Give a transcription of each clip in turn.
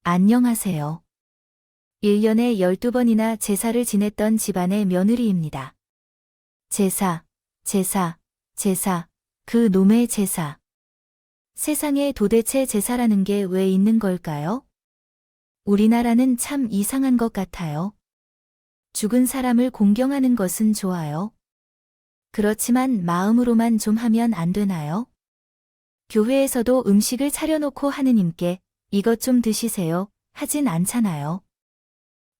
안녕하세요. 1년에 12번이나 제사를 지냈던 집안의 며느리입니다. 제사, 제사, 제사, 그 놈의 제사. 세상에 도대체 제사라는 게 왜 있는 걸까요? 우리나라는 참 이상한 것 같아요. 죽은 사람을 공경하는 것은 좋아요. 그렇지만 마음으로만 좀 하면 안 되나요? 교회에서도 음식을 차려놓고 하느님께 이것 좀 드시세요 하진 않잖아요.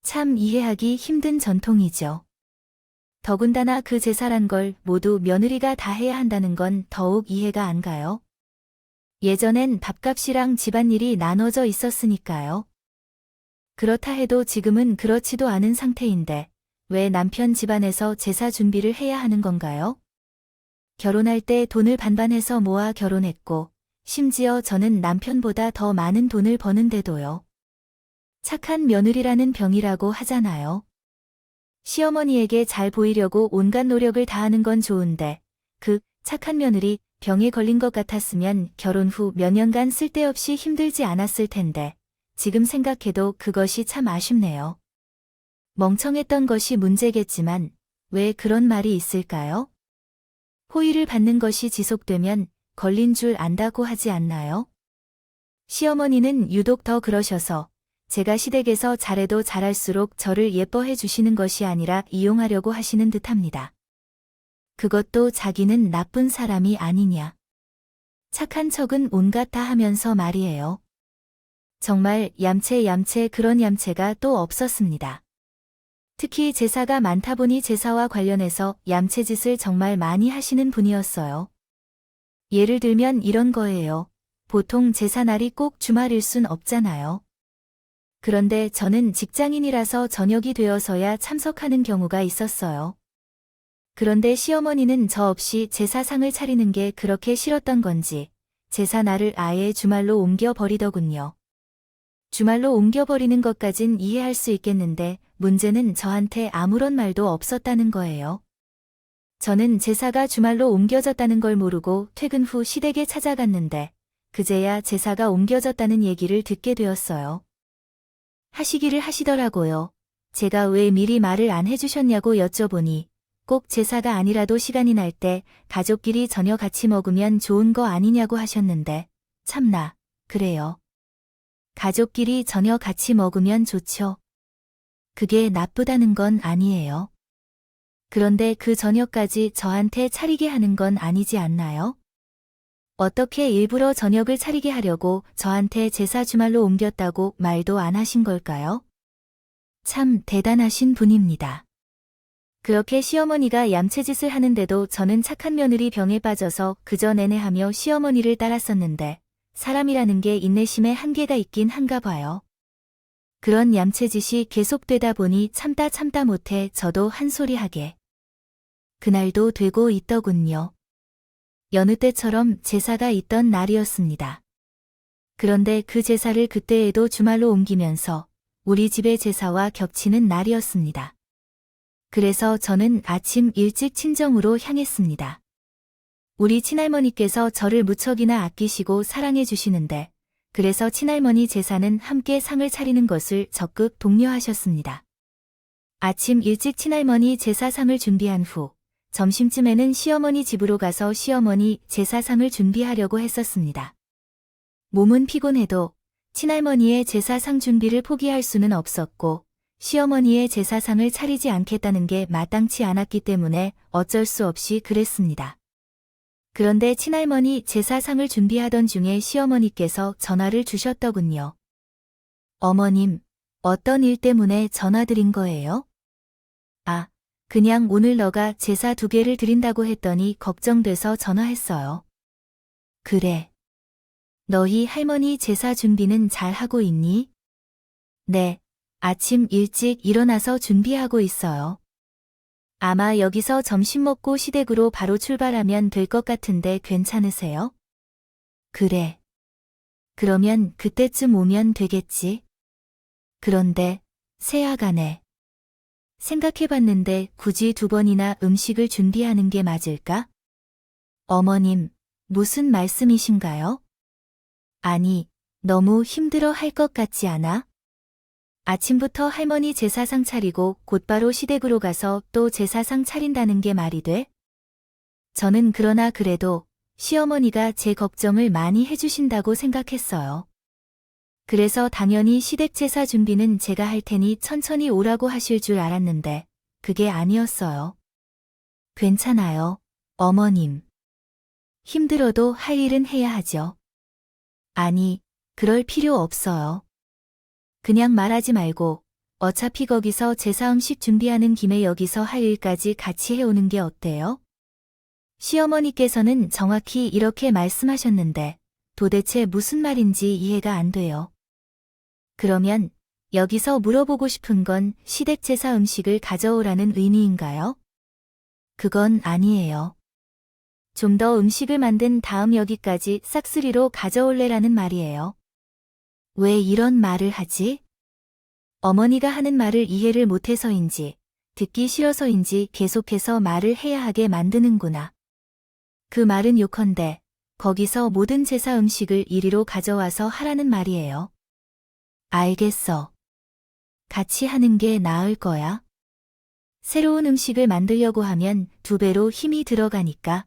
참 이해하기 힘든 전통이죠. 더군다나 그 제사란 걸 모두 며느리가 다 해야 한다는 건 더욱 이해가 안 가요. 예전엔 밥값이랑 집안일이 나눠져 있었으니까요. 그렇다 해도 지금은 그렇지도 않은 상태인데 왜 남편 집안에서 제사 준비를 해야 하는 건가요? 결혼할 때 돈을 반반해서 모아 결혼했고 심지어 저는 남편보다 더 많은 돈을 버는데도요. 착한 며느리라는 병이라고 하잖아요. 시어머니에게 잘 보이려고 온갖 노력을 다하는 건 좋은데 그 착한 며느리 병에 걸린 것 같았으면 결혼 후 몇 년간 쓸데없이 힘들지 않았을 텐데 지금 생각해도 그것이 참 아쉽네요. 멍청했던 것이 문제겠지만 왜 그런 말이 있을까요? 호의를 받는 것이 지속되면 걸린 줄 안다고 하지 않나요? 시어머니는 유독 더 그러셔서 제가 시댁에서 잘해도 잘할수록 저를 예뻐해 주시는 것이 아니라 이용하려고 하시는 듯합니다. 그것도 자기는 나쁜 사람이 아니냐. 착한 척은 온갖 다 하면서 말이에요. 정말 얌체 그런 얌체가 또 없었습니다. 특히 제사가 많다 보니 제사와 관련해서 얌체짓을 정말 많이 하시는 분이었어요. 예를 들면 이런 거예요. 보통 제사날이 꼭 주말일 순 없잖아요. 그런데 저는 직장인이라서 저녁이 되어서야 참석하는 경우가 있었어요. 그런데 시어머니는 저 없이 제사상을 차리는 게 그렇게 싫었던 건지 제사날을 아예 주말로 옮겨버리더군요. 주말로 옮겨버리는 것까진 이해할 수 있겠는데 문제는 저한테 아무런 말도 없었다는 거예요. 저는 제사가 주말로 옮겨졌다는 걸 모르고 퇴근 후 시댁에 찾아갔는데 그제야 제사가 옮겨졌다는 얘기를 듣게 되었어요. 하시기를 하시더라고요. 제가 왜 미리 말을 안 해주셨냐고 여쭤보니 꼭 제사가 아니라도 시간이 날 때 가족끼리 저녁 같이 먹으면 좋은 거 아니냐고 하셨는데 참나, 그래요. 가족끼리 저녁 같이 먹으면 좋죠. 그게 나쁘다는 건 아니에요. 그런데 그 저녁까지 저한테 차리게 하는 건 아니지 않나요? 어떻게 일부러 저녁을 차리게 하려고 저한테 제사 주말로 옮겼다고 말도 안 하신 걸까요? 참 대단하신 분입니다. 그렇게 시어머니가 얌체짓을 하는데도 저는 착한 며느리 병에 빠져서 그저 내내하며 시어머니를 따랐었는데 사람이라는 게 인내심에 한계가 있긴 한가 봐요. 그런 얌체짓이 계속되다 보니 참다 못해 저도 한 소리 하게. 그날도 되고 있더군요. 여느 때처럼 제사가 있던 날이었습니다. 그런데 그 제사를 그때에도 주말로 옮기면서 우리 집의 제사와 겹치는 날이었습니다. 그래서 저는 아침 일찍 친정으로 향했습니다. 우리 친할머니께서 저를 무척이나 아끼시고 사랑해 주시는데 그래서 친할머니 제사는 함께 상을 차리는 것을 적극 독려하셨습니다. 아침 일찍 친할머니 제사상을 준비한 후 점심쯤에는 시어머니 집으로 가서 시어머니 제사상을 준비하려고 했었습니다. 몸은 피곤해도 친할머니의 제사상 준비를 포기할 수는 없었고 시어머니의 제사상을 차리지 않겠다는 게 마땅치 않았기 때문에 어쩔 수 없이 그랬습니다. 그런데 친할머니 제사상을 준비하던 중에 시어머니께서 전화를 주셨더군요. 어머님, 어떤 일 때문에 전화드린 거예요? 아, 그냥 오늘 너가 제사 2개를 드린다고 했더니 걱정돼서 전화했어요. 그래. 너희 할머니 제사 준비는 잘 하고 있니? 네, 아침 일찍 일어나서 준비하고 있어요. 아마 여기서 점심 먹고 시댁으로 바로 출발하면 될 것 같은데 괜찮으세요? 그래. 그러면 그때쯤 오면 되겠지? 그런데 새아가네. 생각해봤는데 굳이 2번이나 음식을 준비하는 게 맞을까? 어머님, 무슨 말씀이신가요? 아니, 너무 힘들어 할 것 같지 않아? 아침부터 할머니 제사상 차리고 곧바로 시댁으로 가서 또 제사상 차린다는 게 말이 돼? 저는 그러나 그래도 시어머니가 제 걱정을 많이 해주신다고 생각했어요. 그래서 당연히 시댁 제사 준비는 제가 할 테니 천천히 오라고 하실 줄 알았는데 그게 아니었어요. 괜찮아요, 어머님. 힘들어도 할 일은 해야 하죠. 아니, 그럴 필요 없어요. 그냥 말하지 말고 어차피 거기서 제사 음식 준비하는 김에 여기서 할 일까지 같이 해오는 게 어때요? 시어머니께서는 정확히 이렇게 말씀하셨는데 도대체 무슨 말인지 이해가 안 돼요. 그러면 여기서 물어보고 싶은 건 시댁 제사 음식을 가져오라는 의미인가요? 그건 아니에요. 좀 더 음식을 만든 다음 여기까지 싹쓸이로 가져올래라는 말이에요. 왜 이런 말을 하지? 어머니가 하는 말을 이해를 못해서인지, 듣기 싫어서인지 계속해서 말을 해야 하게 만드는구나. 그 말은 요컨대, 거기서 모든 제사 음식을 이리로 가져와서 하라는 말이에요. 알겠어. 같이 하는 게 나을 거야. 새로운 음식을 만들려고 하면 2배로 힘이 들어가니까.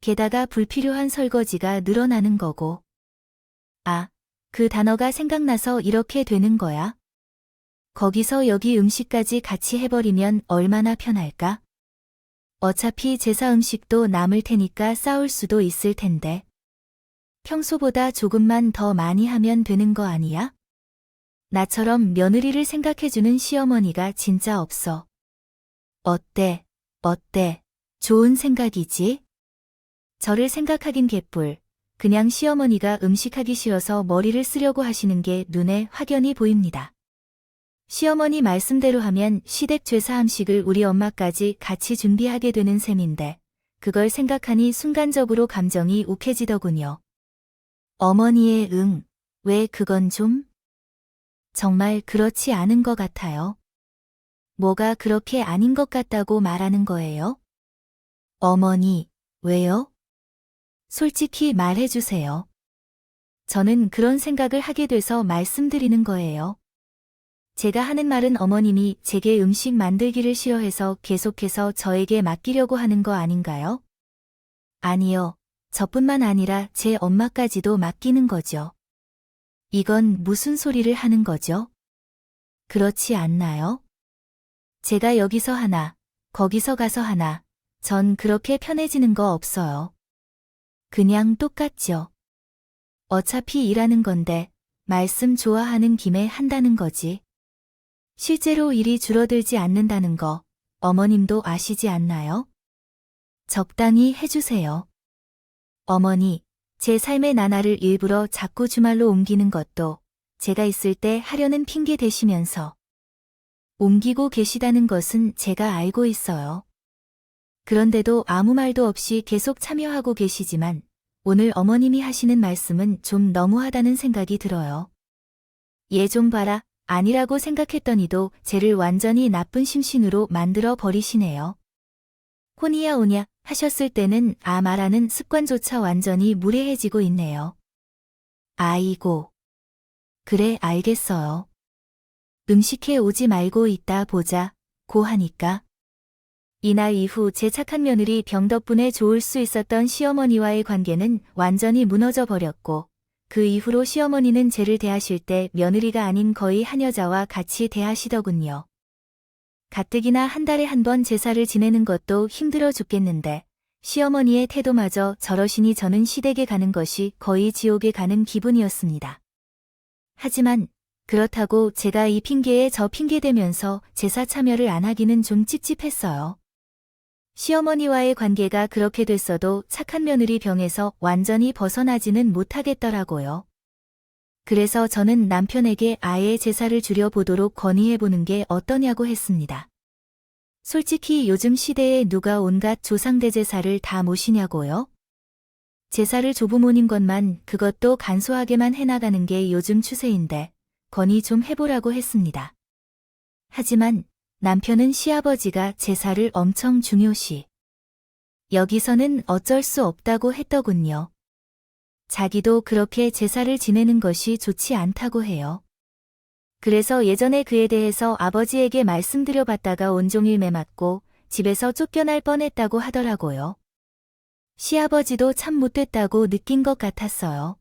게다가 불필요한 설거지가 늘어나는 거고. 아, 그 단어가 생각나서 이렇게 되는 거야. 거기서 여기 음식까지 같이 해버리면 얼마나 편할까? 어차피 제사 음식도 남을 테니까 싸울 수도 있을 텐데. 평소보다 조금만 더 많이 하면 되는 거 아니야? 나처럼 며느리를 생각해주는 시어머니가 진짜 없어. 어때? 좋은 생각이지? 저를 생각하긴 개뿔. 그냥 시어머니가 음식하기 싫어서 머리를 쓰려고 하시는 게 눈에 확연히 보입니다. 시어머니 말씀대로 하면 시댁 제사 음식을 우리 엄마까지 같이 준비하게 되는 셈인데 그걸 생각하니 순간적으로 감정이 욱해지더군요. 어머니의 왜 그건 좀? 정말 그렇지 않은 것 같아요. 뭐가 그렇게 아닌 것 같다고 말하는 거예요? 어머니, 왜요? 솔직히 말해주세요. 저는 그런 생각을 하게 돼서 말씀드리는 거예요. 제가 하는 말은 어머님이 제게 음식 만들기를 싫어해서 계속해서 저에게 맡기려고 하는 거 아닌가요? 아니요. 저뿐만 아니라 제 엄마까지도 맡기는 거죠. 이건 무슨 소리를 하는 거죠? 그렇지 않나요? 제가 여기서 하나, 거기서 가서 하나, 전 그렇게 편해지는 거 없어요. 그냥 똑같죠. 어차피 일하는 건데 말씀 좋아하는 김에 한다는 거지. 실제로 일이 줄어들지 않는다는 거 어머님도 아시지 않나요? 적당히 해주세요. 어머니, 제 삶의 나날을 일부러 자꾸 주말로 옮기는 것도 제가 있을 때 하려는 핑계 대시면서 옮기고 계시다는 것은 제가 알고 있어요. 그런데도 아무 말도 없이 계속 참여하고 계시지만 오늘 어머님이 하시는 말씀은 좀 너무하다는 생각이 들어요. 얘 좀 봐라, 아니라고 생각했더니도 쟤를 완전히 나쁜 심신으로 만들어 버리시네요. 혼이야 오냐 하셨을 때는 말하는 습관조차 완전히 무례해지고 있네요. 아이고. 그래 알겠어요. 음식해 오지 말고 이따 보자, 고 하니까. 이날 이후 제 착한 며느리 병 덕분에 좋을 수 있었던 시어머니와의 관계는 완전히 무너져 버렸고 그 이후로 시어머니는 쟤를 대하실 때 며느리가 아닌 거의 한 여자와 같이 대하시더군요. 가뜩이나 한 달에 한 번 제사를 지내는 것도 힘들어 죽겠는데 시어머니의 태도마저 저러시니 저는 시댁에 가는 것이 거의 지옥에 가는 기분이었습니다. 하지만 그렇다고 제가 이 핑계에 저 핑계 대면서 제사 참여를 안 하기는 좀 찝찝했어요. 시어머니와의 관계가 그렇게 됐어도 착한 며느리 병에서 완전히 벗어나지는 못하겠더라고요. 그래서 저는 남편에게 아예 제사를 줄여보도록 건의해보는 게 어떠냐고 했습니다. 솔직히 요즘 시대에 누가 온갖 조상대제사를 다 모시냐고요? 제사를 조부모님 것만 그것도 간소하게만 해나가는 게 요즘 추세인데 건의 좀 해보라고 했습니다. 하지만 남편은 시아버지가 제사를 엄청 중요시 여기서는 어쩔 수 없다고 했더군요. 자기도 그렇게 제사를 지내는 것이 좋지 않다고 해요. 그래서 예전에 그에 대해서 아버지에게 말씀드려봤다가 온종일 매맞고 집에서 쫓겨날 뻔했다고 하더라고요. 시아버지도 참 못됐다고 느낀 것 같았어요.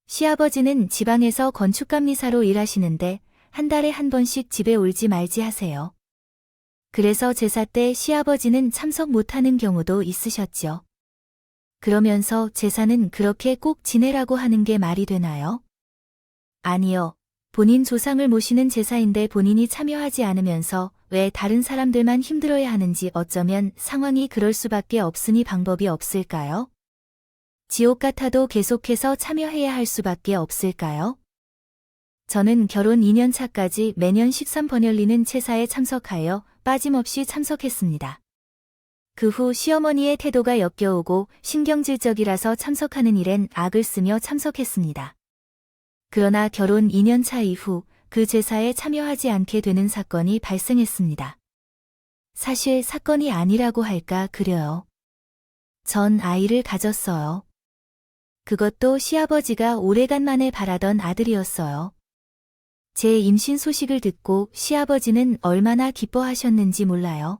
시아버지는 지방에서 건축감리사로 일하시는데 한 달에 한 번씩 집에 올지 말지 하세요. 그래서 제사 때 시아버지는 참석 못하는 경우도 있으셨죠. 그러면서 제사는 그렇게 꼭 지내라고 하는 게 말이 되나요? 아니요. 본인 조상을 모시는 제사인데 본인이 참여하지 않으면서 왜 다른 사람들만 힘들어야 하는지 어쩌면 상황이 그럴 수밖에 없으니 방법이 없을까요? 지옥 같아도 계속해서 참여해야 할 수밖에 없을까요? 저는 결혼 2년 차까지 매년 13번 열리는 제사에 참석하여 빠짐없이 참석했습니다. 그 후 시어머니의 태도가 역겨우고 신경질적이라서 참석하는 일엔 악을 쓰며 참석했습니다. 그러나 결혼 2년 차 이후 그 제사에 참여하지 않게 되는 사건이 발생했습니다. 사실 사건이 아니라고 할까 그려요. 전 아이를 가졌어요. 그것도 시아버지가 오래간만에 바라던 아들이었어요. 제 임신 소식을 듣고 시아버지는 얼마나 기뻐하셨는지 몰라요.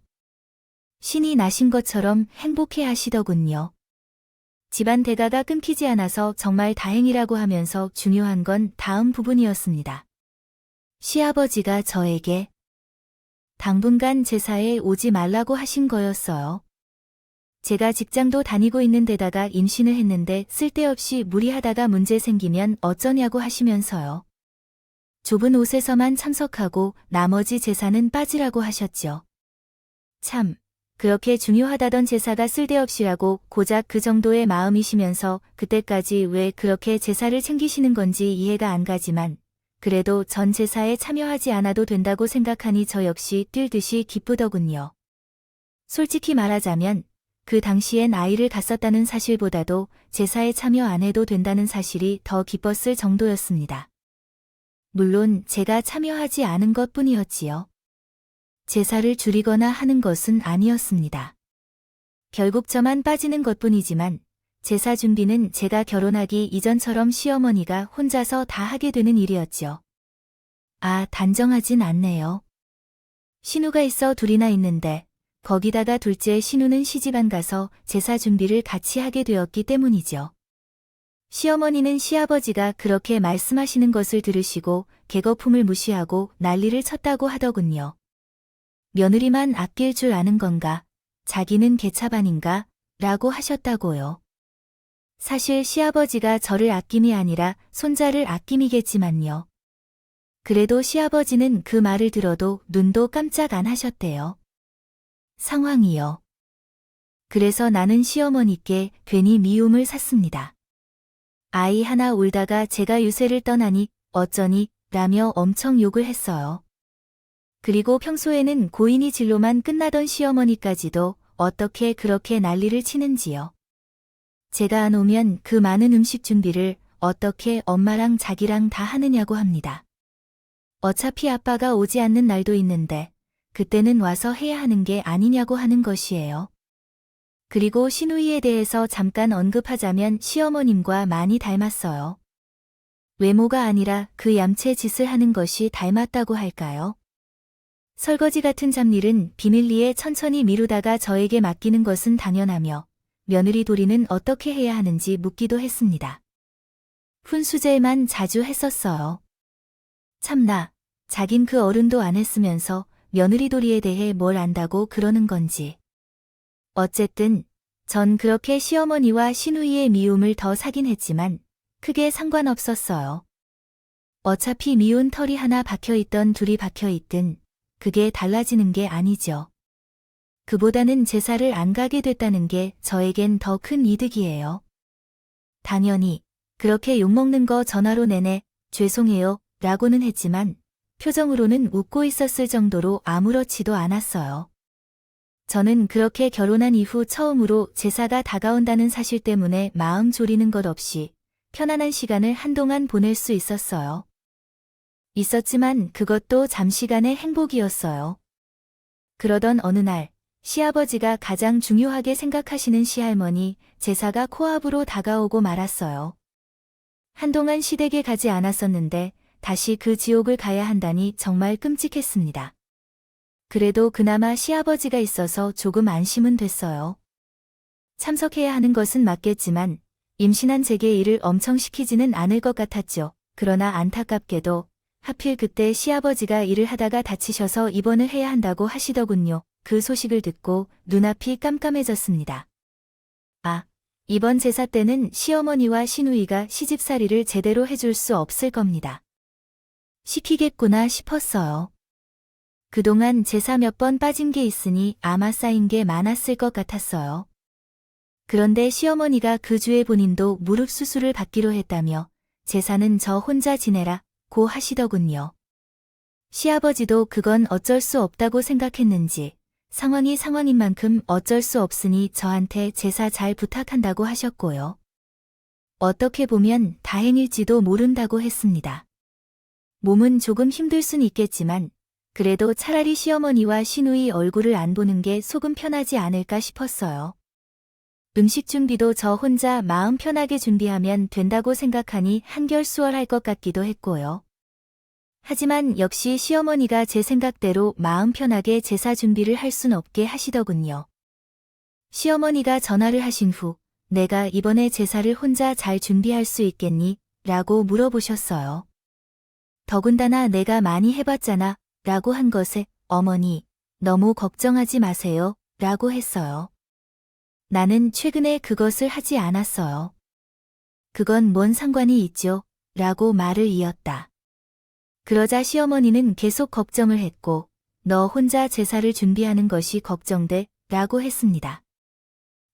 신이 나신 것처럼 행복해 하시더군요. 집안 대가가 끊기지 않아서 정말 다행이라고 하면서 중요한 건 다음 부분이었습니다. 시아버지가 저에게 당분간 제사에 오지 말라고 하신 거였어요. 제가 직장도 다니고 있는 데다가 임신을 했는데 쓸데없이 무리하다가 문제 생기면 어쩌냐고 하시면서요. 좁은 옷에서만 참석하고 나머지 제사는 빠지라고 하셨죠. 참, 그렇게 중요하다던 제사가 쓸데없이라고 고작 그 정도의 마음이시면서 그때까지 왜 그렇게 제사를 챙기시는 건지 이해가 안 가지만 그래도 전 제사에 참여하지 않아도 된다고 생각하니 저 역시 뛸 듯이 기쁘더군요. 솔직히 말하자면 그 당시엔 아이를 갖었다는 사실보다도 제사에 참여 안 해도 된다는 사실이 더 기뻤을 정도였습니다. 물론 제가 참여하지 않은 것뿐이었지요. 제사를 줄이거나 하는 것은 아니었습니다. 결국 저만 빠지는 것뿐이지만 제사 준비는 제가 결혼하기 이전처럼 시어머니가 혼자서 다 하게 되는 일이었죠. 아, 단정하진 않네요. 신우가 있어 둘이나 있는데 거기다가 둘째 신우는 시집안 가서 제사 준비를 같이 하게 되었기 때문이죠. 시어머니는 시아버지가 그렇게 말씀하시는 것을 들으시고 계거품을 무시하고 난리를 쳤다고 하더군요. 며느리만 아낄 줄 아는 건가? 자기는 개차반인가? 라고 하셨다고요. 사실 시아버지가 저를 아낌이 아니라 손자를 아낌이겠지만요. 그래도 시아버지는 그 말을 들어도 눈도 깜짝 안 하셨대요. 상황이요. 그래서 나는 시어머니께 괜히 미움을 샀습니다. 아이 하나 울다가 제가 유세를 떠나니 어쩌니 라며 엄청 욕을 했어요. 그리고 평소에는 고인이 진로만 끝나던 시어머니까지도 어떻게 그렇게 난리를 치는지요. 제가 안 오면 그 많은 음식 준비를 어떻게 엄마랑 자기랑 다 하느냐고 합니다. 어차피 아빠가 오지 않는 날도 있는데 그때는 와서 해야 하는 게 아니냐고 하는 것이에요. 그리고 시누이에 대해서 잠깐 언급하자면 시어머님과 많이 닮았어요. 외모가 아니라 그 얌체 짓을 하는 것이 닮았다고 할까요? 설거지 같은 잡일은 비밀리에 천천히 미루다가 저에게 맡기는 것은 당연하며 며느리 도리는 어떻게 해야 하는지 묻기도 했습니다. 훈수제만 자주 했었어요. 참나, 자긴 그 어른도 안 했으면서 며느리 도리에 대해 뭘 안다고 그러는 건지. 어쨌든 전 그렇게 시어머니와 시누이의 미움을 더 사긴 했지만 크게 상관없었어요. 어차피 미운 털이 하나 박혀있던 둘이 박혀있든 그게 달라지는 게 아니죠. 그보다는 제사를 안 가게 됐다는 게 저에겐 더 큰 이득이에요. 당연히 그렇게 욕먹는 거 전화로 내내 죄송해요 라고는 했지만 표정으로는 웃고 있었을 정도로 아무렇지도 않았어요. 저는 그렇게 결혼한 이후 처음으로 제사가 다가온다는 사실 때문에 마음 졸이는 것 없이 편안한 시간을 한동안 보낼 수 있었어요. 있었지만 그것도 잠시간의 행복이었어요. 그러던 어느 날 시아버지가 가장 중요하게 생각하시는 시할머니 제사가 코앞으로 다가오고 말았어요. 한동안 시댁에 가지 않았었는데 다시 그 지옥을 가야 한다니 정말 끔찍했습니다. 그래도 그나마 시아버지가 있어서 조금 안심은 됐어요. 참석해야 하는 것은 맞겠지만 임신한 제게 일을 엄청 시키지는 않을 것 같았죠. 그러나 안타깝게도 하필 그때 시아버지가 일을 하다가 다치셔서 입원을 해야 한다고 하시더군요. 그 소식을 듣고 눈앞이 깜깜해졌습니다. 아, 이번 제사 때는 시어머니와 시누이가 시집살이를 제대로 해줄 수 없을 겁니다. 시키겠구나 싶었어요. 그동안 제사 몇 번 빠진 게 있으니 아마 쌓인 게 많았을 것 같았어요. 그런데 시어머니가 그 주에 본인도 무릎 수술을 받기로 했다며 제사는 저 혼자 지내라고 하시더군요. 시아버지도 그건 어쩔 수 없다고 생각했는지 상황이 상황인 만큼 어쩔 수 없으니 저한테 제사 잘 부탁한다고 하셨고요. 어떻게 보면 다행일지도 모른다고 했습니다. 몸은 조금 힘들 순 있겠지만 그래도 차라리 시어머니와 시누이 얼굴을 안 보는 게 속은 편하지 않을까 싶었어요. 음식 준비도 저 혼자 마음 편하게 준비하면 된다고 생각하니 한결 수월할 것 같기도 했고요. 하지만 역시 시어머니가 제 생각대로 마음 편하게 제사 준비를 할 순 없게 하시더군요. 시어머니가 전화를 하신 후 내가 이번에 제사를 혼자 잘 준비할 수 있겠니? 라고 물어보셨어요. 더군다나 내가 많이 해봤잖아 라고 한 것에 어머니, 너무 걱정하지 마세요 라고 했어요. 나는 최근에 그것을 하지 않았어요. 그건 뭔 상관이 있죠? 라고 말을 이었다. 그러자 시어머니는 계속 걱정을 했고 너 혼자 제사를 준비하는 것이 걱정돼 라고 했습니다.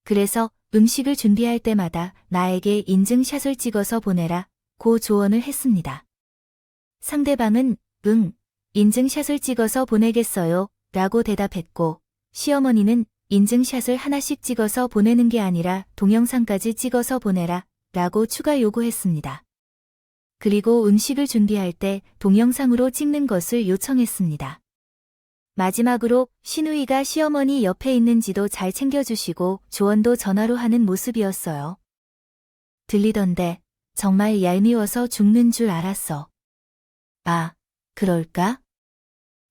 그래서 음식을 준비할 때마다 나에게 인증샷을 찍어서 보내라 고 조언을 했습니다. 상대방은 응, 인증샷을 찍어서 보내겠어요 라고 대답했고 시어머니는 인증샷을 하나씩 찍어서 보내는 게 아니라 동영상까지 찍어서 보내라 라고 추가 요구했습니다. 그리고 음식을 준비할 때 동영상으로 찍는 것을 요청했습니다. 마지막으로 시누이가 시어머니 옆에 있는지도 잘 챙겨주시고 조언도 전화로 하는 모습이었어요. 들리던데 정말 얄미워서 죽는 줄 알았어. 아, 그럴까?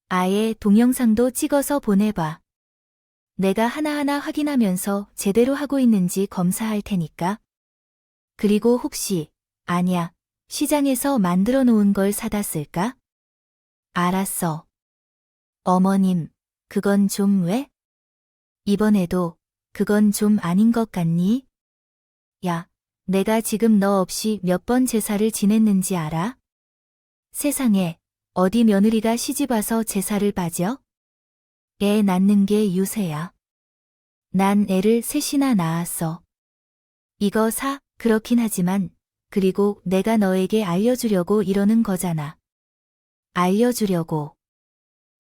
아예 동영상도 찍어서 보내봐. 내가 하나하나 확인하면서 제대로 하고 있는지 검사할 테니까. 그리고 혹시 아니야. 시장에서 만들어 놓은 걸 사다 쓸까? 알았어. 어머님, 그건 좀 왜? 이번에도 그건 좀 아닌 것 같니? 야, 내가 지금 너 없이 몇 번 제사를 지냈는지 알아? 세상에, 어디 며느리가 시집와서 제사를 빠져? 애 낳는 게 유세야. 난 애를 셋이나 낳았어. 이거 사, 그렇긴 하지만 그리고 내가 너에게 알려주려고 이러는 거잖아. 알려주려고.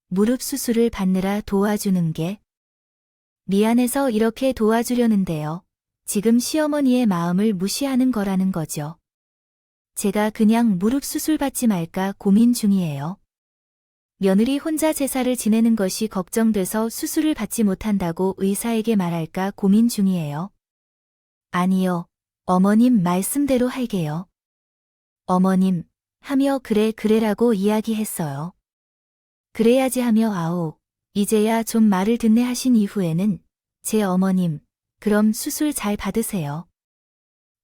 무릎 수술을 받느라 도와주는 게. 미안해서 이렇게 도와주려는데요. 지금 시어머니의 마음을 무시하는 거라는 거죠. 제가 그냥 무릎 수술 받지 말까 고민 중이에요. 며느리 혼자 제사를 지내는 것이 걱정돼서 수술을 받지 못한다고 의사에게 말할까 고민 중이에요. 아니요. 어머님 말씀대로 할게요. 어머님, 하며 그래라고 이야기했어요. 그래야지 하며 아오, 이제야 좀 말을 듣네 하신 이후에는 제 어머님, 그럼 수술 잘 받으세요.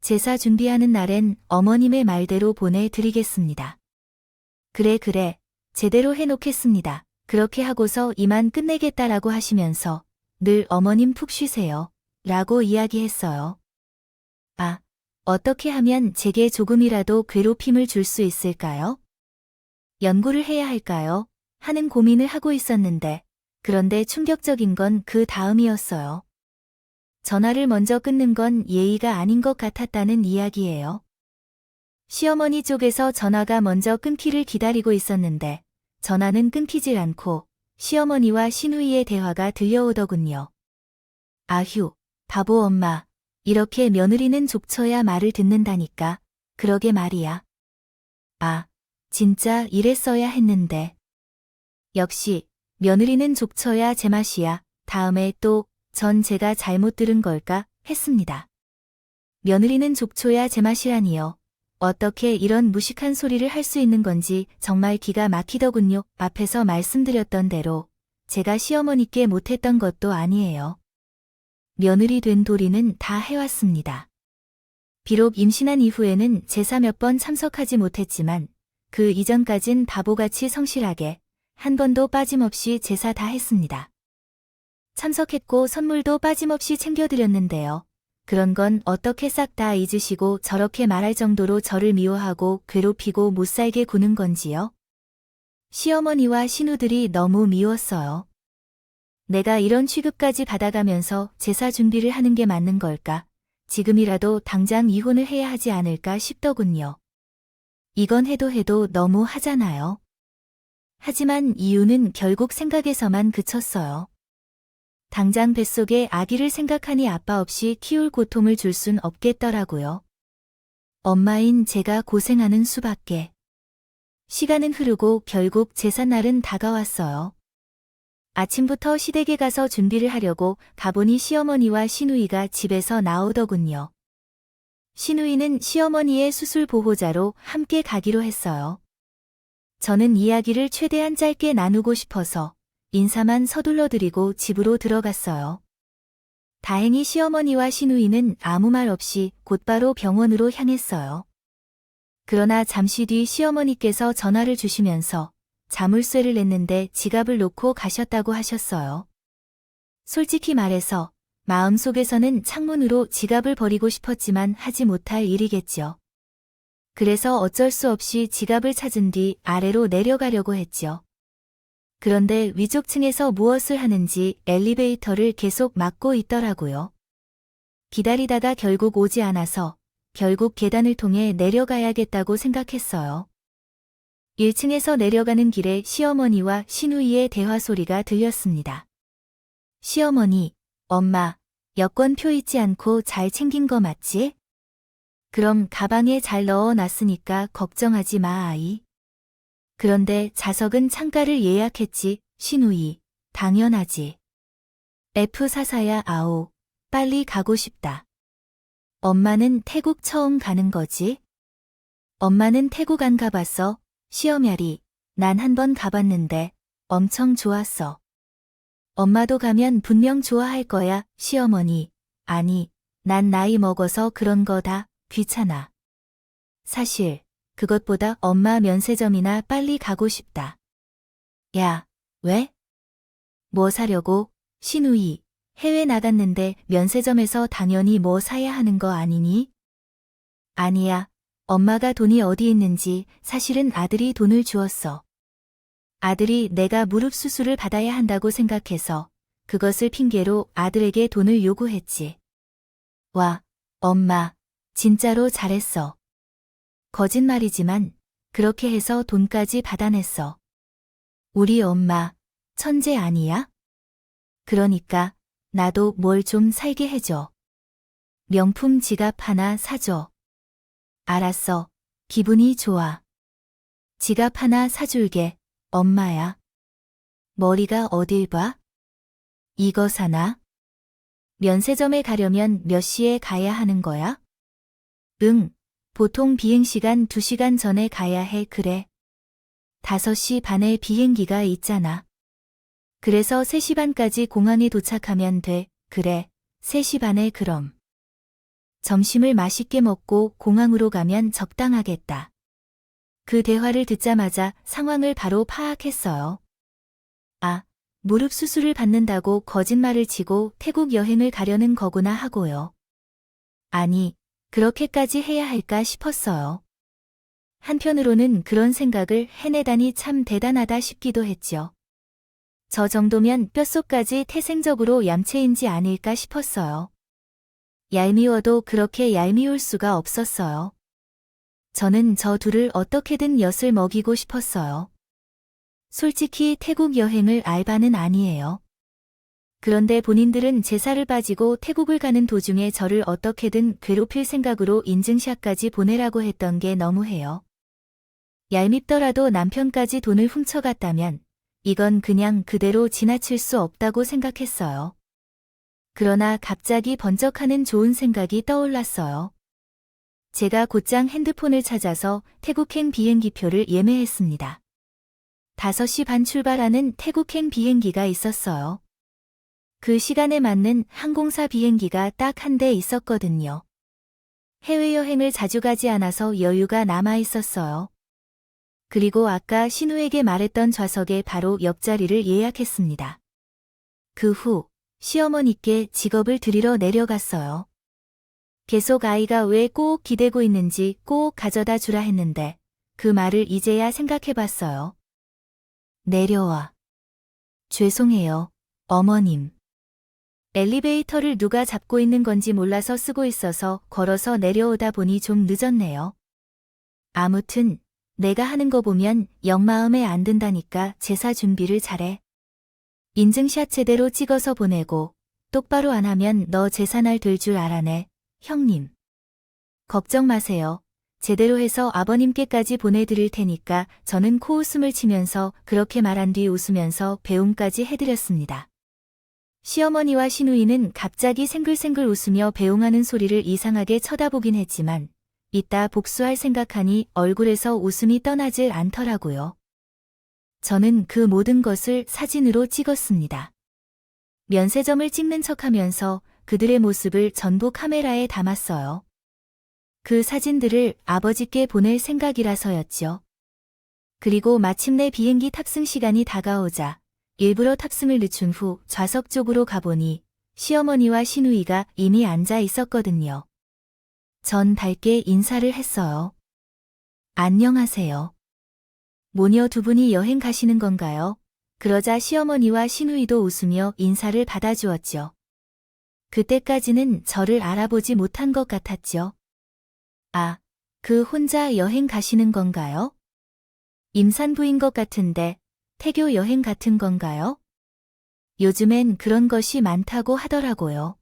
제사 준비하는 날엔 어머님의 말대로 보내드리겠습니다. 그래, 제대로 해놓겠습니다. 그렇게 하고서 이만 끝내겠다라고 하시면서 늘 어머님 푹 쉬세요. 라고 이야기했어요. 아, 어떻게 하면 제게 조금이라도 괴롭힘을 줄 수 있을까요? 연구를 해야 할까요? 하는 고민을 하고 있었는데, 그런데 충격적인 건 그 다음이었어요. 전화를 먼저 끊는 건 예의가 아닌 것 같았다는 이야기예요. 시어머니 쪽에서 전화가 먼저 끊기를 기다리고 있었는데, 전화는 끊기질 않고 시어머니와 시누이의 대화가 들려오더군요. 아휴, 바보 엄마. 이렇게 며느리는 족쳐야 말을 듣는다니까. 그러게 말이야. 아, 진짜 이랬어야 했는데. 역시 며느리는 족쳐야 제맛이야. 다음에 또 전 제가 잘못 들은 걸까 했습니다. 며느리는 족초야 제맛이라니요. 어떻게 이런 무식한 소리를 할 수 있는 건지 정말 기가 막히더군요. 앞에서 말씀드렸던 대로 제가 시어머니께 못했던 것도 아니에요. 며느리 된 도리는 다 해왔습니다. 비록 임신한 이후에는 제사 몇 번 참석하지 못했지만 그 이전까진 바보같이 성실하게 한 번도 빠짐없이 제사 다 했습니다. 참석했고 선물도 빠짐없이 챙겨드렸는데요. 그런 건 어떻게 싹 다 잊으시고 저렇게 말할 정도로 저를 미워하고 괴롭히고 못살게 구는 건지요? 시어머니와 신우들이 너무 미웠어요. 내가 이런 취급까지 받아가면서 제사 준비를 하는 게 맞는 걸까? 지금이라도 당장 이혼을 해야 하지 않을까 싶더군요. 이건 해도 너무 하잖아요. 하지만 이유는 결국 생각에서만 그쳤어요. 당장 뱃속에 아기를 생각하니 아빠 없이 키울 고통을 줄 순 없겠더라고요. 엄마인 제가 고생하는 수밖에. 시간은 흐르고 결국 제삿날은 다가왔어요. 아침부터 시댁에 가서 준비를 하려고 가보니 시어머니와 시누이가 집에서 나오더군요. 시누이는 시어머니의 수술 보호자로 함께 가기로 했어요. 저는 이야기를 최대한 짧게 나누고 싶어서 인사만 서둘러 드리고 집으로 들어갔어요. 다행히 시어머니와 시누이는 아무 말 없이 곧바로 병원으로 향했어요. 그러나 잠시 뒤 시어머니께서 전화를 주시면서 자물쇠를 냈는데 지갑을 놓고 가셨다고 하셨어요. 솔직히 말해서 마음속에서는 창문으로 지갑을 버리고 싶었지만 하지 못할 일이겠죠. 그래서 어쩔 수 없이 지갑을 찾은 뒤 아래로 내려가려고 했죠. 그런데 위쪽층에서 무엇을 하는지 엘리베이터를 계속 막고 있더라고요. 기다리다가 결국 오지 않아서 결국 계단을 통해 내려가야겠다고 생각했어요. 1층에서 내려가는 길에 시어머니와 시누이의 대화 소리가 들렸습니다. 시어머니, 엄마, 여권표 잊지 않고 잘 챙긴 거 맞지? 그럼 가방에 잘 넣어놨으니까 걱정하지 마, 아이. 그런데 좌석은 창가를 예약했지, 시누이. 당연하지. F44야 아오. 빨리 가고 싶다. 엄마는 태국 처음 가는 거지? 엄마는 태국 안 가봤어? 시어머니, 난 한 번 가봤는데 엄청 좋았어. 엄마도 가면 분명 좋아할 거야, 시어머니. 아니, 난 나이 먹어서 그런 거다, 귀찮아. 사실, 그것보다 엄마 면세점이나 빨리 가고 싶다. 야, 왜? 뭐 사려고? 시누이, 해외 나갔는데 면세점에서 당연히 뭐 사야 하는 거 아니니? 아니야, 엄마가 돈이 어디 있는지 사실은 아들이 돈을 주었어. 아들이 내가 무릎 수술을 받아야 한다고 생각해서 그것을 핑계로 아들에게 돈을 요구했지. 와, 엄마, 진짜로 잘했어. 거짓말이지만 그렇게 해서 돈까지 받아냈어. 우리 엄마 천재 아니야? 그러니까 나도 뭘 좀 살게 해줘. 명품 지갑 하나 사줘. 알았어. 기분이 좋아. 지갑 하나 사줄게. 엄마야. 머리가 어딜 봐? 이거 사나? 면세점에 가려면 몇 시에 가야 하는 거야? 응. 보통 비행시간 2시간 전에 가야 해. 그래. 5시 반에 비행기가 있잖아. 그래서 3시 반까지 공항에 도착하면 돼. 그래. 3시 반에 그럼. 점심을 맛있게 먹고 공항으로 가면 적당하겠다. 그 대화를 듣자마자 상황을 바로 파악했어요. 아, 무릎 수술을 받는다고 거짓말을 치고 태국 여행을 가려는 거구나 하고요. 아니, 그렇게까지 해야 할까 싶었어요. 한편으로는 그런 생각을 해내다니 참 대단하다 싶기도 했죠. 저 정도면 뼛속까지 태생적으로 얌체인지 아닐까 싶었어요. 얄미워도 그렇게 얄미울 수가 없었어요. 저는 저 둘을 어떻게든 엿을 먹이고 싶었어요. 솔직히 태국 여행을 알 바는 아니에요. 그런데 본인들은 제사를 빠지고 태국을 가는 도중에 저를 어떻게든 괴롭힐 생각으로 인증샷까지 보내라고 했던 게 너무해요. 얄밉더라도 남편까지 돈을 훔쳐갔다면 이건 그냥 그대로 지나칠 수 없다고 생각했어요. 그러나 갑자기 번쩍하는 좋은 생각이 떠올랐어요. 제가 곧장 핸드폰을 찾아서 태국행 비행기표를 예매했습니다. 5시 반 출발하는 태국행 비행기가 있었어요. 그 시간에 맞는 항공사 비행기가 딱 한 대 있었거든요. 해외여행을 자주 가지 않아서 여유가 남아 있었어요. 그리고 아까 신우에게 말했던 좌석에 바로 옆자리를 예약했습니다. 그 후 시어머니께 직업을 드리러 내려갔어요. 계속 아이가 왜 꼭 기대고 있는지 꼭 가져다 주라 했는데 그 말을 이제야 생각해봤어요. 내려와. 죄송해요, 어머님. 엘리베이터를 누가 잡고 있는 건지 몰라서 쓰고 있어서 걸어서 내려오다 보니 좀 늦었네요. 아무튼 내가 하는 거 보면 영 마음에 안 든다니까 제사 준비를 잘해. 인증샷 제대로 찍어서 보내고 똑바로 안 하면 너 제사날 될 줄 알아네, 형님. 걱정 마세요. 제대로 해서 아버님께까지 보내드릴 테니까 저는 코웃음을 치면서 그렇게 말한 뒤 웃으면서 배웅까지 해드렸습니다. 시어머니와 시누이는 갑자기 생글생글 웃으며 배웅하는 소리를 이상하게 쳐다보긴 했지만 이따 복수할 생각하니 얼굴에서 웃음이 떠나질 않더라고요. 저는 그 모든 것을 사진으로 찍었습니다. 면세점을 찍는 척하면서 그들의 모습을 전부 카메라에 담았어요. 그 사진들을 아버지께 보낼 생각이라서였죠. 그리고 마침내 비행기 탑승 시간이 다가오자 일부러 탑승을 늦춘 후 좌석 쪽으로 가보니 시어머니와 시누이가 이미 앉아 있었거든요. 전 밝게 인사를 했어요. 안녕하세요. 모녀 두 분이 여행 가시는 건가요? 그러자 시어머니와 시누이도 웃으며 인사를 받아주었죠. 그때까지는 저를 알아보지 못한 것 같았죠. 아, 그 혼자 여행 가시는 건가요? 임산부인 것 같은데 태교 여행 같은 건가요? 요즘엔 그런 것이 많다고 하더라고요.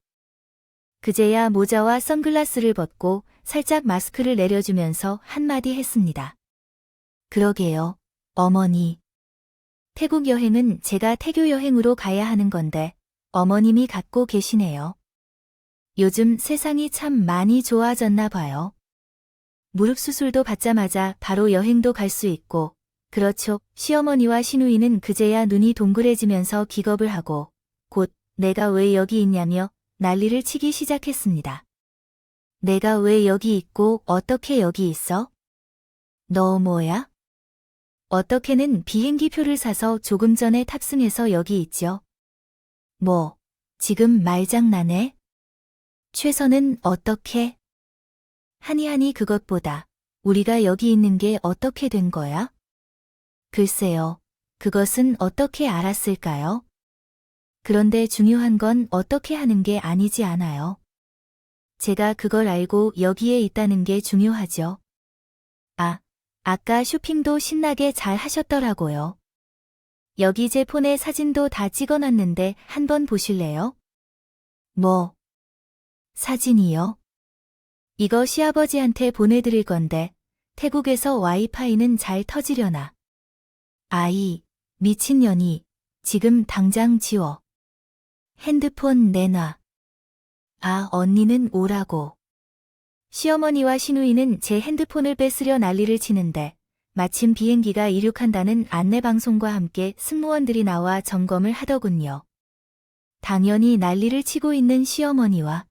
그제야 모자와 선글라스를 벗고 살짝 마스크를 내려주면서 한마디 했습니다. 그러게요, 어머니. 태국 여행은 제가 태교 여행으로 가야 하는 건데 어머님이 갖고 계시네요. 요즘 세상이 참 많이 좋아졌나 봐요. 무릎 수술도 받자마자 바로 여행도 갈 수 있고, 그렇죠. 시어머니와 시누이는 그제야 눈이 동그래지면서 기겁을 하고 곧 내가 왜 여기 있냐며 난리를 치기 시작했습니다. 내가 왜 여기 있고 어떻게 여기 있어? 너 뭐야? 어떻게는 비행기 표를 사서 조금 전에 탑승해서 여기 있죠. 뭐, 지금 말장난해? 최선은 어떻게? 하니 그것보다 우리가 여기 있는 게 어떻게 된 거야? 글쎄요, 그것은 어떻게 알았을까요? 그런데 중요한 건 어떻게 하는 게 아니지 않아요. 제가 그걸 알고 여기에 있다는 게 중요하죠. 아, 아까 쇼핑도 신나게 잘 하셨더라고요. 여기 제 폰에 사진도 다 찍어놨는데 한번 보실래요? 뭐? 사진이요? 이거 시아버지한테 보내드릴 건데 태국에서 와이파이는 잘 터지려나? 아이, 미친년이, 지금 당장 지워. 핸드폰 내놔. 아, 언니는 오라고. 시어머니와 시누이는 제 핸드폰을 뺏으려 난리를 치는데 마침 비행기가 이륙한다는 안내방송과 함께 승무원들이 나와 점검을 하더군요. 당연히 난리를 치고 있는 시어머니와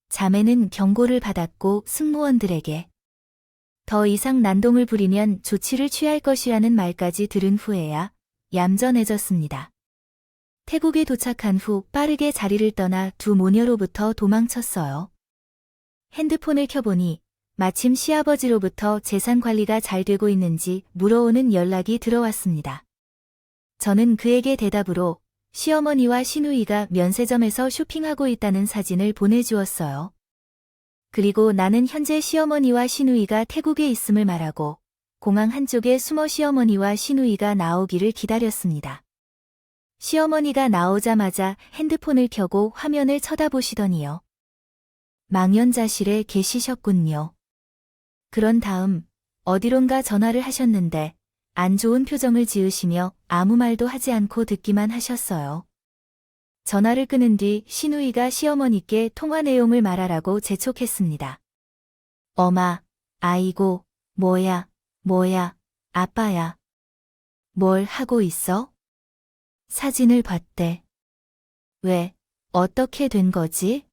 자매는 경고를 받았고 승무원들에게 더 이상 난동을 부리면 조치를 취할 것이라는 말까지 들은 후에야 얌전해졌습니다. 태국에 도착한 후 빠르게 자리를 떠나 두 모녀로부터 도망쳤어요. 핸드폰을 켜보니 마침 시아버지로부터 재산 관리가 잘 되고 있는지 물어오는 연락이 들어왔습니다. 저는 그에게 대답으로 시어머니와 시누이가 면세점에서 쇼핑하고 있다는 사진을 보내주었어요. 그리고 나는 현재 시어머니와 시누이가 태국에 있음을 말하고 공항 한쪽에 숨어 시어머니와 시누이가 나오기를 기다렸습니다. 시어머니가 나오자마자 핸드폰을 켜고 화면을 쳐다보시더니요. 망연자실에 계시셨군요. 그런 다음 어디론가 전화를 하셨는데 안 좋은 표정을 지으시며 아무 말도 하지 않고 듣기만 하셨어요. 전화를 끊은 뒤 시누이가 시어머니께 통화 내용을 말하라고 재촉했습니다. 엄마, 아이고, 뭐야, 아빠야. 뭘 하고 있어? 사진을 봤대. 왜, 어떻게 된 거지?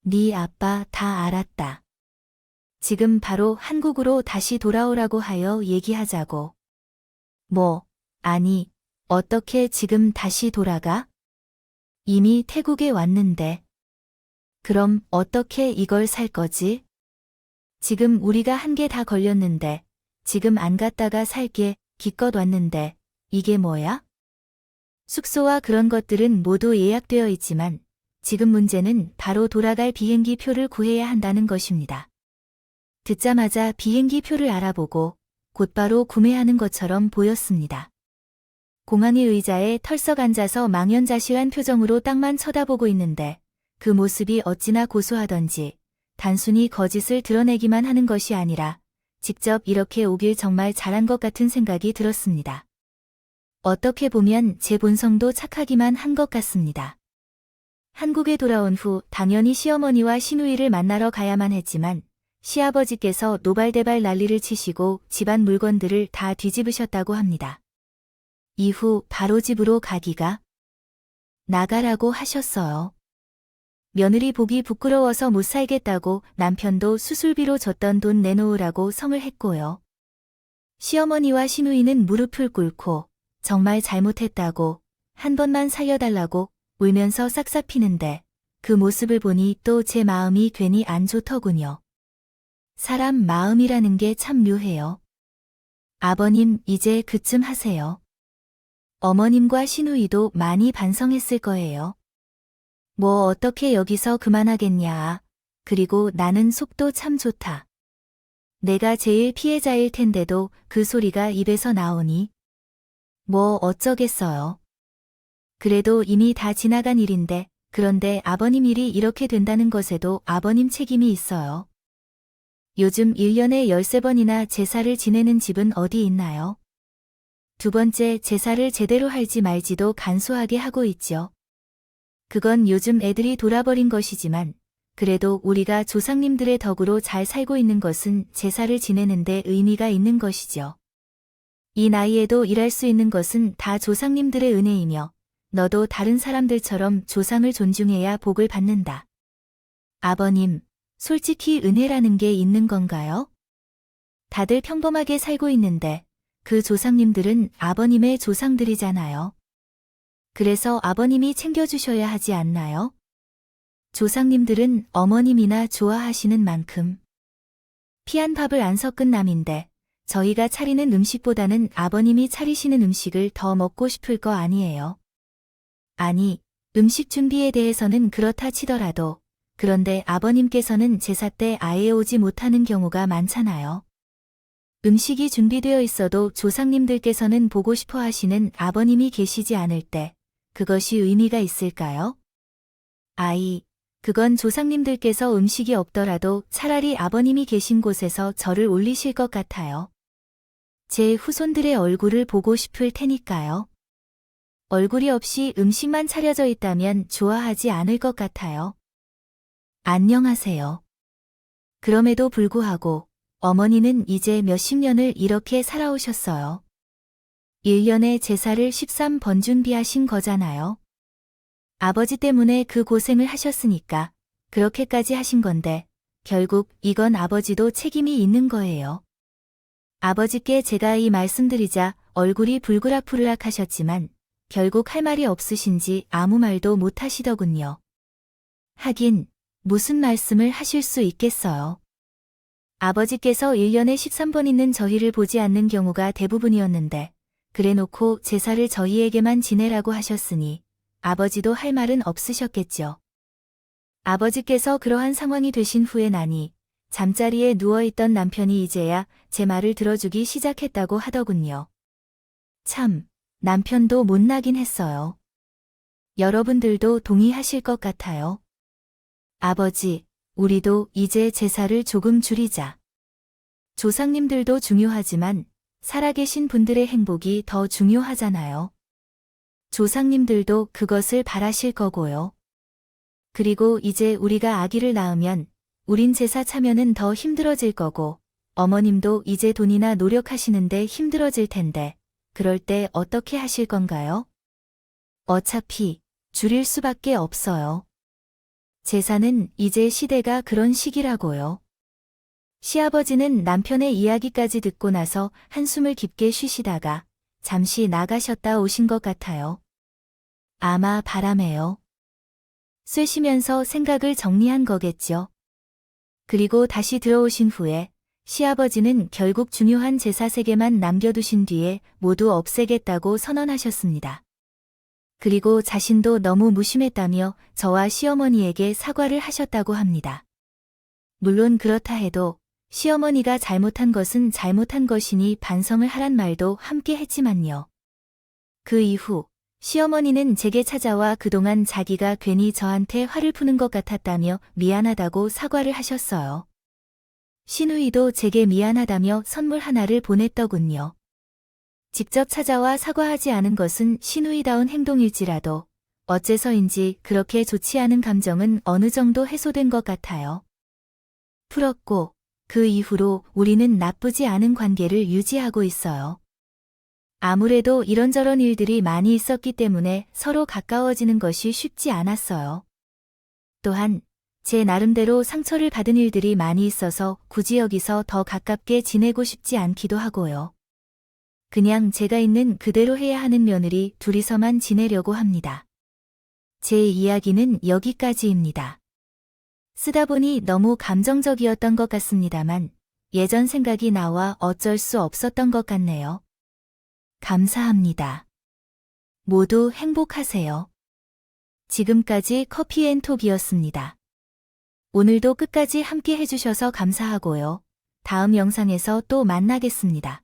네 아빠 다 알았다. 지금 바로 한국으로 다시 돌아오라고 하여 얘기하자고. 뭐, 아니, 어떻게 지금 다시 돌아가? 이미 태국에 왔는데. 그럼 어떻게 이걸 살 거지? 지금 우리가 한 개 다 걸렸는데, 지금 안 갔다가 살게 기껏 왔는데, 이게 뭐야? 숙소와 그런 것들은 모두 예약되어 있지만, 지금 문제는 바로 돌아갈 비행기 표를 구해야 한다는 것입니다. 듣자마자 비행기 표를 알아보고 곧바로 구매하는 것처럼 보였습니다. 공항의 의자에 털썩 앉아서 망연자실한 표정으로 땅만 쳐다보고 있는데 그 모습이 어찌나 고소하던지 단순히 거짓을 드러내기만 하는 것이 아니라 직접 이렇게 오길 정말 잘한 것 같은 생각이 들었습니다. 어떻게 보면 제 본성도 착하기만 한 것 같습니다. 한국에 돌아온 후 당연히 시어머니와 시누이를 만나러 가야만 했지만 시아버지께서 노발대발 난리를 치시고 집안 물건들을 다 뒤집으셨다고 합니다. 이후 바로 집으로 가기가 나가라고 하셨어요. 며느리 보기 부끄러워서 못 살겠다고 남편도 수술비로 줬던 돈 내놓으라고 성을 했고요. 시어머니와 시누이는 무릎을 꿇고 정말 잘못했다고 한 번만 살려달라고 울면서 싹싹 피는데 그 모습을 보니 또 제 마음이 괜히 안 좋더군요. 사람 마음이라는 게 참 묘해요. 아버님 이제 그쯤 하세요. 어머님과 시누이도 많이 반성했을 거예요. 뭐 어떻게 여기서 그만하겠냐. 그리고 나는 속도 참 좋다. 내가 제일 피해자일 텐데도 그 소리가 입에서 나오니. 뭐 어쩌겠어요. 그래도 이미 다 지나간 일인데 그런데 아버님 일이 이렇게 된다는 것에도 아버님 책임이 있어요. 요즘 1년에 13번이나 제사를 지내는 집은 어디 있나요? 두 번째 제사를 제대로 할지 말지도 간소하게 하고 있죠. 그건 요즘 애들이 돌아버린 것이지만 그래도 우리가 조상님들의 덕으로 잘 살고 있는 것은 제사를 지내는데 의미가 있는 것이죠. 이 나이에도 일할 수 있는 것은 다 조상님들의 은혜이며 너도 다른 사람들처럼 조상을 존중해야 복을 받는다. 아버님, 솔직히 은혜라는 게 있는 건가요? 다들 평범하게 살고 있는데 그 조상님들은 아버님의 조상들이잖아요. 그래서 아버님이 챙겨주셔야 하지 않나요? 조상님들은 어머님이나 좋아하시는 만큼. 피 한 밥을 안 섞은 남인데 저희가 차리는 음식보다는 아버님이 차리시는 음식을 더 먹고 싶을 거 아니에요. 아니, 음식 준비에 대해서는 그렇다 치더라도 그런데 아버님께서는 제사 때 아예 오지 못하는 경우가 많잖아요. 음식이 준비되어 있어도 조상님들께서는 보고 싶어 하시는 아버님이 계시지 않을 때 그것이 의미가 있을까요? 아이, 그건 조상님들께서 음식이 없더라도 차라리 아버님이 계신 곳에서 절을 올리실 것 같아요. 제 후손들의 얼굴을 보고 싶을 테니까요. 얼굴이 없이 음식만 차려져 있다면 좋아하지 않을 것 같아요. 안녕하세요. 그럼에도 불구하고 어머니는 이제 몇십 년을 이렇게 살아오셨어요. 1년에 제사를 13번 준비하신 거잖아요. 아버지 때문에 그 고생을 하셨으니까 그렇게까지 하신 건데 결국 이건 아버지도 책임이 있는 거예요. 아버지께 제가 이 말씀드리자 얼굴이 불그락불락 하셨지만 결국 할 말이 없으신지 아무 말도 못 하시더군요. 하긴 무슨 말씀을 하실 수 있겠어요. 아버지께서 1년에 13번 있는 저희를 보지 않는 경우가 대부분이었는데 그래놓고 제사를 저희에게만 지내라고 하셨으니 아버지도 할 말은 없으셨겠죠. 아버지께서 그러한 상황이 되신 후에 나니 잠자리에 누워있던 남편이 이제야 제 말을 들어주기 시작했다고 하더군요. 참, 남편도 못나긴 했어요. 여러분들도 동의하실 것 같아요. 아버지, 우리도 이제 제사를 조금 줄이자. 조상님들도 중요하지만 살아계신 분들의 행복이 더 중요하잖아요. 조상님들도 그것을 바라실 거고요. 그리고 이제 우리가 아기를 낳으면 우린 제사 차면은 더 힘들어질 거고 어머님도 이제 돈이나 노력하시는데 힘들어질 텐데 그럴 때 어떻게 하실 건가요? 어차피 줄일 수밖에 없어요. 제사는 이제 시대가 그런 시기라고요. 시아버지는 남편의 이야기까지 듣고 나서 한숨을 깊게 쉬시다가 잠시 나가셨다 오신 것 같아요. 아마 바람에요. 쐬시면서 생각을 정리한 거겠죠. 그리고 다시 들어오신 후에 시아버지는 결국 중요한 제사 3개만 남겨두신 뒤에 모두 없애겠다고 선언하셨습니다. 그리고 자신도 너무 무심했다며 저와 시어머니에게 사과를 하셨다고 합니다. 물론 그렇다 해도 시어머니가 잘못한 것은 잘못한 것이니 반성을 하란 말도 함께 했지만요. 그 이후 시어머니는 제게 찾아와 그동안 자기가 괜히 저한테 화를 푸는 것 같았다며 미안하다고 사과를 하셨어요. 시누이도 제게 미안하다며 선물 하나를 보냈더군요. 직접 찾아와 사과하지 않은 것은 시누이다운 행동일지라도 어째서인지 그렇게 좋지 않은 감정은 어느 정도 해소된 것 같아요. 풀었고 그 이후로 우리는 나쁘지 않은 관계를 유지하고 있어요. 아무래도 이런저런 일들이 많이 있었기 때문에 서로 가까워지는 것이 쉽지 않았어요. 또한 제 나름대로 상처를 받은 일들이 많이 있어서 굳이 여기서 더 가깝게 지내고 싶지 않기도 하고요. 그냥 제가 있는 그대로 해야 하는 며느리 둘이서만 지내려고 합니다. 제 이야기는 여기까지입니다. 쓰다 보니 너무 감정적이었던 것 같습니다만 예전 생각이 나와 어쩔 수 없었던 것 같네요. 감사합니다. 모두 행복하세요. 지금까지 커피앤톡이었습니다. 오늘도 끝까지 함께 해주셔서 감사하고요. 다음 영상에서 또 만나겠습니다.